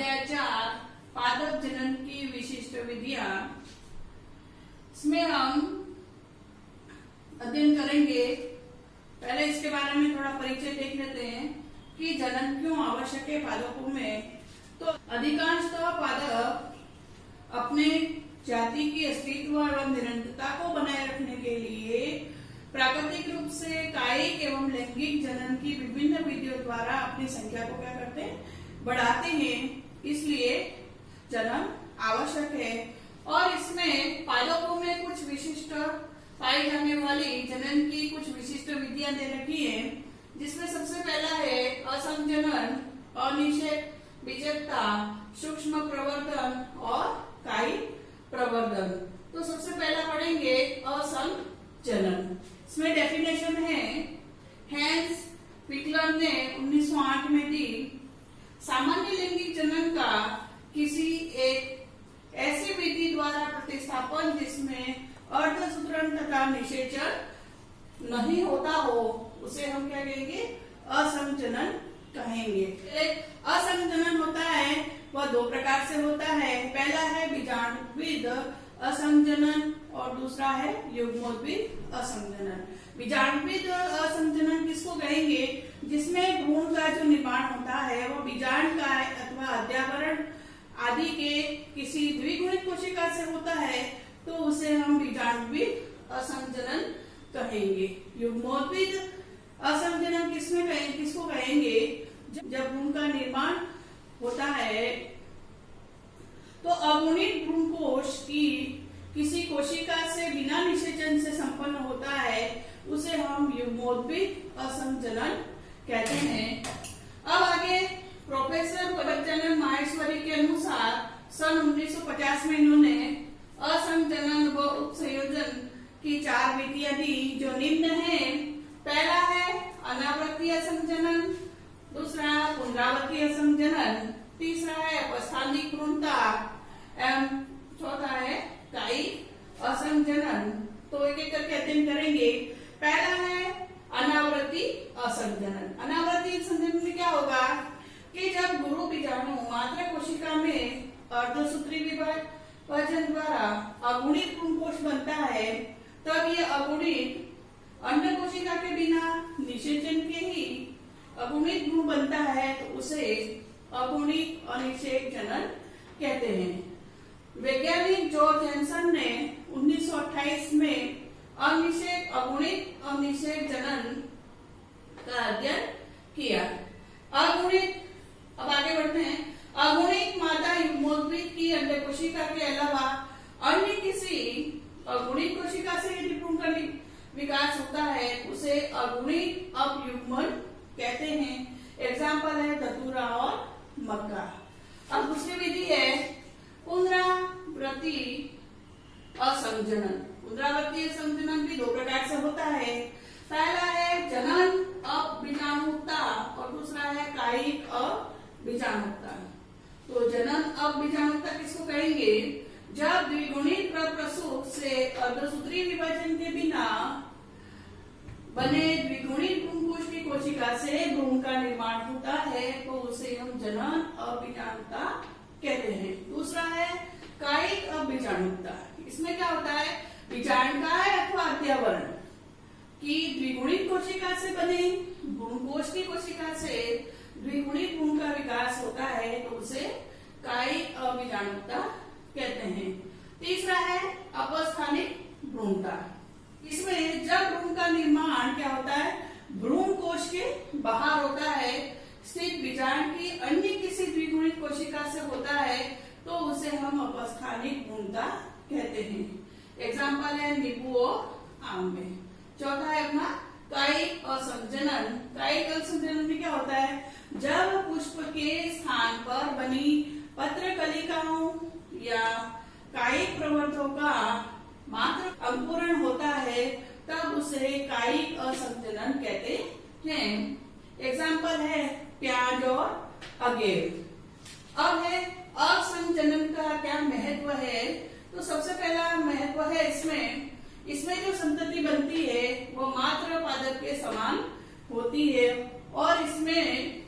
अध्याय 4 पादप जनन की विशिष्ट विधियां। इसमें हम अध्ययन करेंगे। पहले इसके बारे में थोड़ा परिचय देख लेते हैं कि जनन क्यों आवश्यक है पादपों में। तो अधिकांशतः पादप अपने जाति की अस्तित्व एवं निरंतरता को बनाए रखने के लिए प्राकृतिक रूप से कायिक एवं लैंगिक जनन की विभिन्न विधियों द्वारा अपनी संख्या को क्या करते हैं, बढ़ाते हैं। इसलिए जनन आवश्यक है और इसमें पादपों में कुछ विशिष्ट पाई जाने वाली जनन की कुछ विशिष्ट विधियां दे रखी है, जिसमें सबसे पहला है असंजनन, अनिषेक बीजकता, सूक्ष्म प्रवर्धन और कायिक प्रवर्धन। तो सबसे पहला पढ़ेंगे असंजनन। इसमें डेफिनेशन है, हैंस पिकलर ने 1908 में दी। सामान्य लैंगिक जनन का किसी एक ऐसी विधि द्वारा प्रतिस्थापन जिसमें अर्धसूत्रण तथा निषेचन नहीं होता हो, उसे हम क्या कहेंगे, असंजनन कहेंगे। एक असंजनन होता है वह दो प्रकार से होता है। पहला है बीजाणुविद असंजनन और दूसरा है युग्मोद्भिद असंजनन। बीजाणुविद असंजनन किसको कहेंगे, जिसमें भ्रूण का जो निर्माण होता है वह बीजांड का अथवा अध्यावरण आदि के किसी द्विगुणित कोशिका से होता है, तो उसे हम बीजाणुविद असंजनन कहेंगे। युग्मोद्भिद असंजनन किसको कहेंगे, जब भ्रूण का निर्माण होता है तो अगुणित भ्रूणकोश की किसी कोशिका से बिना निषेचन से संपन्न होता है, उसे हम युग्मोद्भिद असंजनन कहते हैं। अब आगे प्रोफेसर पदकचंद्र माहेश्वरी के अनुसार सन 1950 में इन्होंने असंजनन व उपसंयोजन की 4 विधियां दी, जो निम्न है। पहला है अनावृत्ति असंजनन, दूसरा पुनरावृत्ति असंजनन, तीसरा है अपस्थानिक भ्रूणता एवं चौथा है कायिक असंजनन। तो एक एक करके अध्ययन करेंगे। पहला है अनावृत्ति असंजनन। अनावृत्ति असंजनन में क्या होगा कि जब गुरु बीजाणु मात्र कोशिका में अर्धसूत्री विभाजन द्वारा अगुणित भ्रूणकोश बनता है, तब ये अगुणित अन्य कोशिका के बिना निषेचन के ही अगुणित भ्रूण बनता है, तो उसे अगुणित अनिषेक जनन कहते हैं। वैज्ञानिक जॉर्ज हैंसन ने 1928 में अगुणित अनिषेक जनन का अध्ययन किया। अब आगे बढ़ते हैं। अगुणित मादा युग्मोद्भिद की अंडे कोशिका के अलावा अन्य किसी अगुणित कोशिका से यदि भ्रूण का विकास होता है, उसे अगुणित अपयुग्मन कहते हैं। एग्जाम्पल है धतूरा और मक्का। अब दूसरी विधि है पुनरावृत्ति असंजनन। पुनरावृत्ति असंजनन भी 2 प्रकार से होता है। पहला है जनन अबीजाणुता और दूसरा है कायिक अबीजाणुता। तो जनन अबीजाणुता किसको कहेंगे, जब द्विगुणित प्रसूक से अर्धसूत्री विभाजन के बिना बने द्विगुणित भ्रूणकोश की कोशिका से भ्रूण का निर्माण होता है, तो उसे हम जनन अबीजाणुता कहते हैं। दूसरा है कायिक अबीजाणुता। इसमें क्या होता है, बीजांडकाय अथवा अध्यावरण की द्विगुणित कोशिका से बने भ्रूणकोश की कोशिका से द्विगुणित भ्रूण का विकास होता है, तो उसे कायिक अबीजाणुता कहते हैं। तीसरा है अपस्थानिक भ्रूणता। इसमें जब भ्रूण का निर्माण क्या होता है, भ्रूण कोश के बाहर होता है, स्थित बीजांड की अन्य किसी द्विगुणित कोशिका से होता है, तो उसे हम अपस्थानिक भ्रूणता कहते हैं। एग्जाम्पल है नींबू और आम में। चौथा है अपना कायिक असंजनन। कायिक असंजनन में क्या होता है, जब पुष्प के स्थान पर बनी पत्र कलिकाओं या कायिक प्रवर्धों का मात्र अंकुरण होता है, तब उसे कायिक असंजनन कहते हैं। एग्जाम्पल है प्याज और अगेव। अब है असंजनन का क्या महत्व है। तो सबसे पहला महत्व है इसमें जो संतति बनती है वो मात्र पादप के समान होती है और इसमें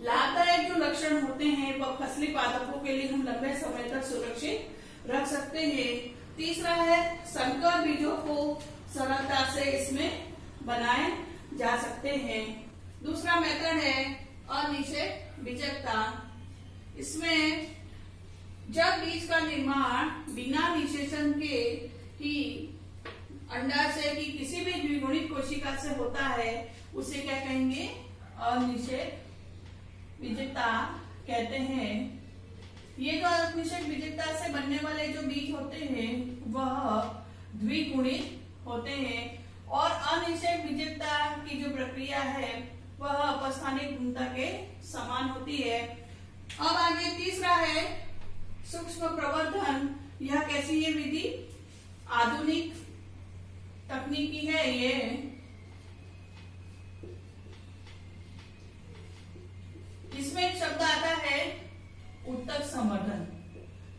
लाभदायक जो लक्षण होते हैं वह फसली पादपों के लिए हम लंबे समय तक सुरक्षित रख सकते हैं। तीसरा है संकर बीजों को सरलता से इसमें बनाए जा सकते हैं। दूसरा मेथड है अनिषेक बीजकता। इसमें जब बीज का निर्माण बिना निषेचन के ही अंडाशय की किसी भी द्विगुणित कोशिका से होता है उसे क्या कहेंगे? अनिषेक बीजकता कहते हैं। ये जो अनिषेक बीजकता से बनने वाले जो बीज होते हैं वह द्विगुणित होते हैं और अनिषेक बीजकता की जो प्रक्रिया है वह अपस्थानिक गुणता के समान होती है। अब आगे तीसरा है सूक्ष्म प्रवर्धन। यह कैसी है विधि? आधुनिक तकनीकी है ये। इसमें एक शब्द आता है उत्तक संवर्धन।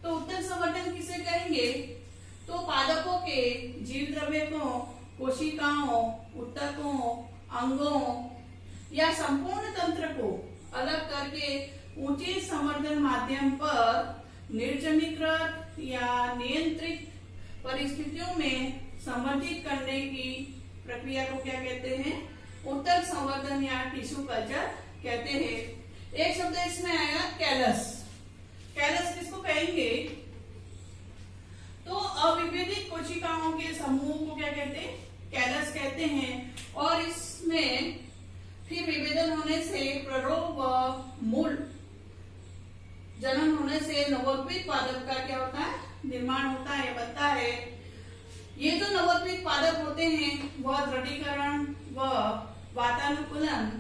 तो उत्तक संवर्धन किसे कहेंगे? तो पादपों के जीव द्रव्य को कोशिकाओं, उत्तकों, अंगों या संपूर्ण तंत्र को अलग करके ऊंचे संवर्धन माध्यम पर निर्जमीकृत या नियंत्रित परिस्थितियों में संवर्धित करने की प्रक्रिया को क्या कहते हैं? उत्तक संवर्धन या टिश्यू कल्चर कहते हैं। एक शब्द इसमें आएगा कैलस। कैलस किसको कहेंगे? तो अविभेदित कोशिकाओं के समूह को क्या कहते हैं? कैलस कहते हैं। और इसमें फिर विभेदन होने से प्ररोग व मूल जन्म होने से नवोत्पित पादप का क्या होता है? निर्माण होता है, बनता है। ये जो नवोत्पित पादप होते हैं वह दृढ़ीकरण व वातानुकूलन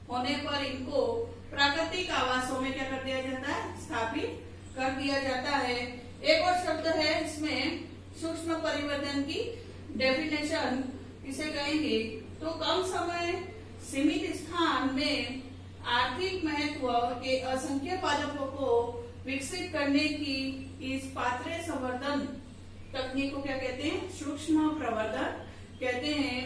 होने पर इनको प्राकृतिक आवासों में क्या कर दिया जाता है? स्थापित कर दिया जाता है। एक और शब्द है इसमें सूक्ष्म परिवर्तन की डेफिनेशन किसे कहेंगे? तो कम समय सीमित स्थान में आर्थिक महत्व के असंख्य पादपों को विकसित करने की इस पात्रे संवर्धन तकनीक को क्या कहते हैं? सूक्ष्म प्रवर्धन कहते हैं।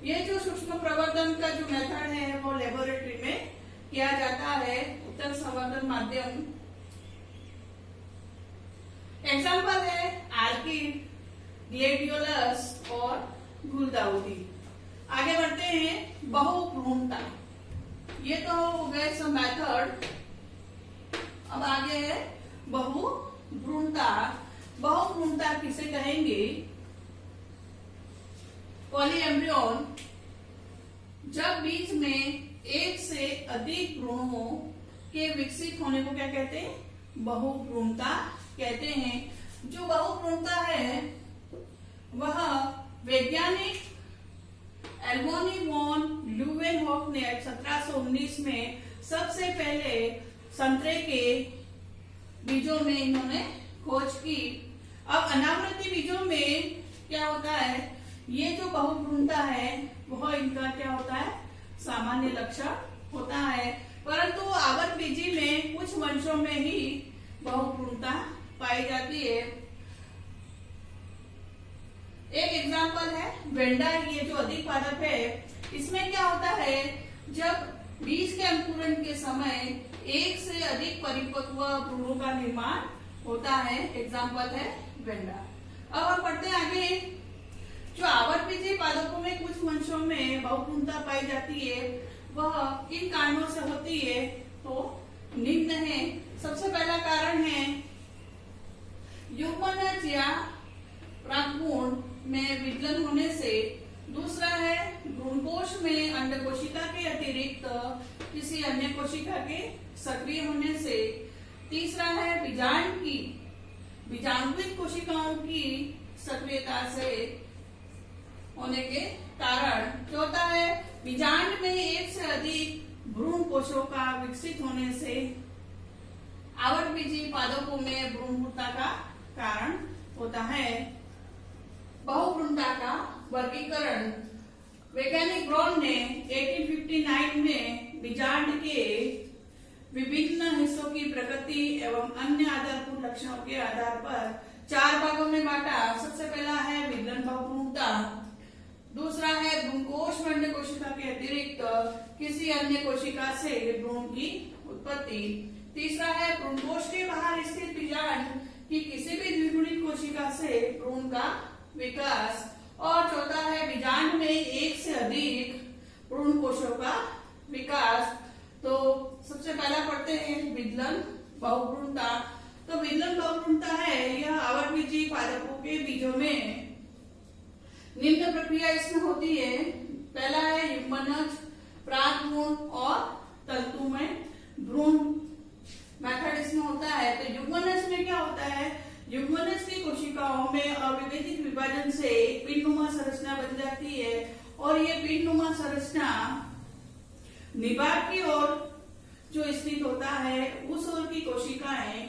ये जो सूक्ष्म प्रवर्धन का जो मेथड है वो लेबोरेटरी में किया जाता है, उत्तक संवर्धन माध्यम। एग्जाम्पल है आर्किड, ग्लेडियोलस और गुलदाउदी। आगे बढ़ते हैं बहुभ्रूणता। ये तो हो गए सब मेथड। अब आगे है बहुभ्रूणता। बहुभ्रूणता किसे कहेंगे? पॉलीएम्ब्रियन। जब बीज में एक से अधिक भ्रूणों के विकसित होने को क्या कहते हैं? बहुभ्रूणता कहते हैं। जो बहुभ्रूणता है वह वैज्ञानिक एल्बोनी वॉन ल्यूवेनहॉक ने 1719 में सबसे पहले संतरे के बीजों में इन्होंने खोज की। अब अनावृति बीजों में क्या होता है? ये जो बहुभ्रूणता है वह इनका क्या होता है? सामान्य लक्षण होता है, परंतु आवर्त बीजी में कुछ वंशों में ही बहुभ्रूणता पाई जाती है। एक एग्जाम्पल है वेंडा। ये जो अधिक पादप है इसमें क्या होता है? जब बीज के अंकुरण के समय एक से अधिक परिपक्व भ्रूणों का निर्माण होता है। एग्जाम्पल है वेंडा। अब हम पढ़ते हैं आगे। जो आवर्तबीजी पादपों में कुछ वंशों में बहुभ्रूणता पाई जाती है वह किन कारणों से होती है? तो निम्न है। सबसे पहला कारण है युग्मनज या प्रागभ्रूण में विदलन होने से। दूसरा है भ्रूणकोश में अंडकोशिका के अतिरिक्त किसी अन्य कोशिका के सक्रिय होने से। तीसरा है बीजांड की बीजाणुवित कोशिकाओं की सक्रियता से होने के कारण। चौथा है बीजांड में एक से अधिक भ्रूण कोशों का विकसित होने से आवर्तबीजी पादपों में भ्रूणता का कारण होता है। बहुभ्रूणता का वर्गीकरण वैज्ञानिक ब्राउन ने 1859 में बीजांड के विभिन्न हिस्सों की प्रकृति एवं अन्य आधारभूत लक्षणों के आधार पर 4 भागों में बांटा। सबसे पहला है विदलन बहुभ्रूणता, दूसरा है भ्रूणकोश में अन्य कोशिका के अतिरिक्त किसी अन्य कोशिका से भ्रूण की उत्पत्ति। तीसरा है भ्रूणकोश के बाहर स्थित बीजांड की किसी भी द्विगुणित कोशिका से भ्रूण का विकास। और चौथा है बीजांड में एक से अधिक भ्रूण कोशों का विकास। तो सबसे पहला पढ़ते हैं विदलन बहुभ्रूणता। तो विदलन बहुभ्रूणता है यह आवृतबीजी पादपों के बीजों में निम्न प्रक्रिया इसमें होती है। पहला है युग्मनज, प्रागभ्रूण और तंतुमय भ्रूण मेथड इसमें होता है। तो युग्मनज में क्या होता है, युग्मनज की कोशिकाओं में अविभेदित विभाजन से एक पिंडनुमा संरचना बन जाती है और ये पिंडनुमा संरचना निबार की ओर जो स्थित होता है उस ओर की कोशिकाएं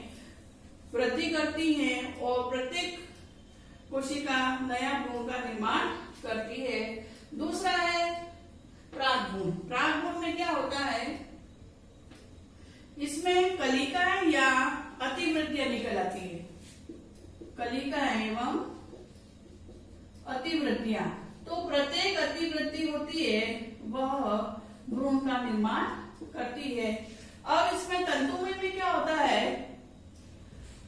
वृद्धि करती हैं और प्रत्येक कोशिका नया भ्रूण का निर्माण करती है। दूसरा है प्रागभ्रूण। प्रागभ्रूण में क्या होता है, इसमें कलिकाएं या अतिवृत्तियां निकल आती है, कलिका एवं अतिवृत्तियां। तो प्रत्येक अतिवृत्ति होती है वह भ्रूण का निर्माण करती है। अब इसमें तंतुमय में क्या होता है,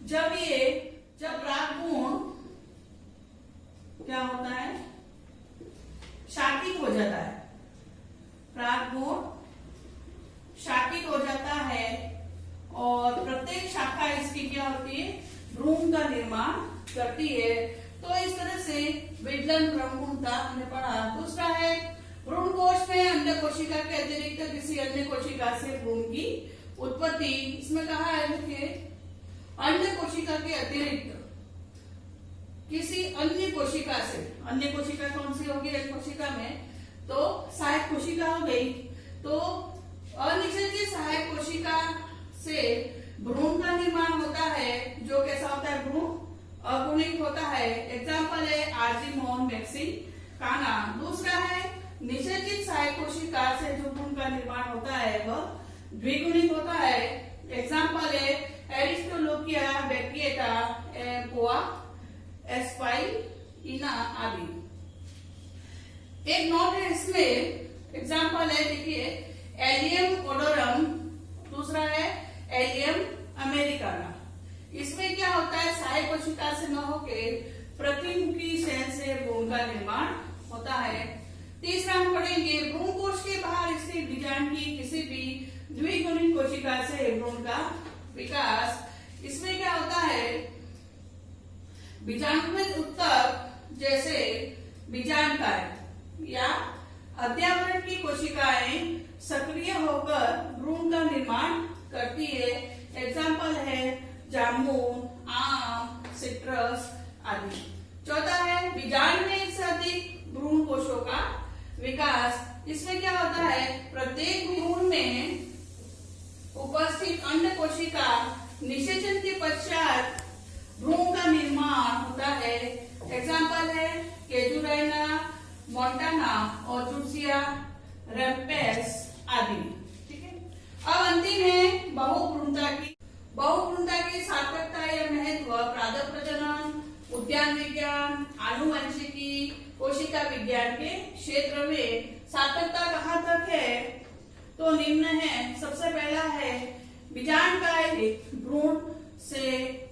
जब प्रागभ्रूण क्या होता है, शाकित हो जाता है, प्रागभ्रूण शाकित हो जाता है और प्रत्येक शाखा इसकी क्या होती है, भ्रूण का निर्माण करती है। तो इस तरह से विदलन बहुभ्रूणता हमने पढ़ा। दूसरा है भ्रूण कोश में अन्य कोशिका के अतिरिक्त किसी अन्य कोशिका से भ्रूण की उत्पत्ति। इसमें कहा है देखिए, अन्य कोशिका के अतिरिक्त किसी अन्य कोशिका से, अन्य कोशिका कौन सी होगी एक कोशिका में, तो सहायक कोशिका हो गई। तो अनिषेचित सहायक कोशिका से भ्रूण का निर्माण होता है जो कैसा होता है, भ्रूण अगुणित होता है। एग्जाम्पल है आरजी मोहन वैक्सीन काना। दूसरा है निषेचित सहायक कोशिका से जो भ्रूण का निर्माण होता है वह द्विगुणित होता है। एग्जाम्पल है एरिस्टोलोकिया बैक्टीरिया, कोआ एस्पाइना आदि। एक नोट है इसमें, एग्जाम्पल है देखिए एलियम ओडोरम, दूसरा है एलियम अमेरिकाना। इसमें क्या होता है, सहायक कोशिका से न होके प्रतिमुखी सेल से भ्रूण का निर्माण होता है। तीसरा हम पढ़ेंगे भ्रूण कोश के बाहर स्थित बीजांड की किसी भी द्विगुणित कोशिका से भ्रूण का विकास। इसमें क्या होता है, बीजांडमित उत्तक जैसे बीजांडकाय या अध्यावरण की कोशिकाएं सक्रिय होकर भ्रूण का निर्माण करती है। एग्जाम्पल है जामुन, आम, सिट्रस आदि। चौथा है बीजांड में एक से अधिक भ्रूण कोशों का विकास। इसमें क्या होता है, प्रत्येक भ्रूण में उपस्थित अन्य कोशिका निषेचन के पश्चात भ्रूण का निर्माण होता है। एग्जाम्पल है केजुराइना मोंटाना और जुर्सिया रेम्पेस आदि। ठीक है, अब अंतिम है बहुभ्रूणता की। बहुभ्रूणता की सार्थकता या महत्व पादप प्रजनन, उद्यान विज्ञान, आनुवंशिकी, कोशिका विज्ञान के क्षेत्र में सार्थकता कहाँ तक है, तो निम्न है। सबसे पहला है बीजांडकाय भ्रूण से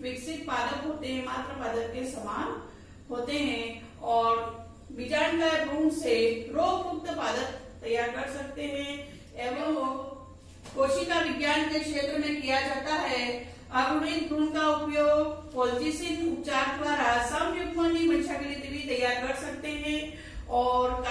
विकसित पादप होते हैं, मात्र पादप के समान होते हैं और बीजांडकाय भ्रूण से रोग मुक्त पादप तैयार कर सकते हैं एवं कोशिका विज्ञान के क्षेत्र में किया जाता है। अगुणित भ्रूण का उपयोग कोल्चिसिन उपचार द्वारा समयुग्मनीय वंशावली तैयार कर सकते हैं और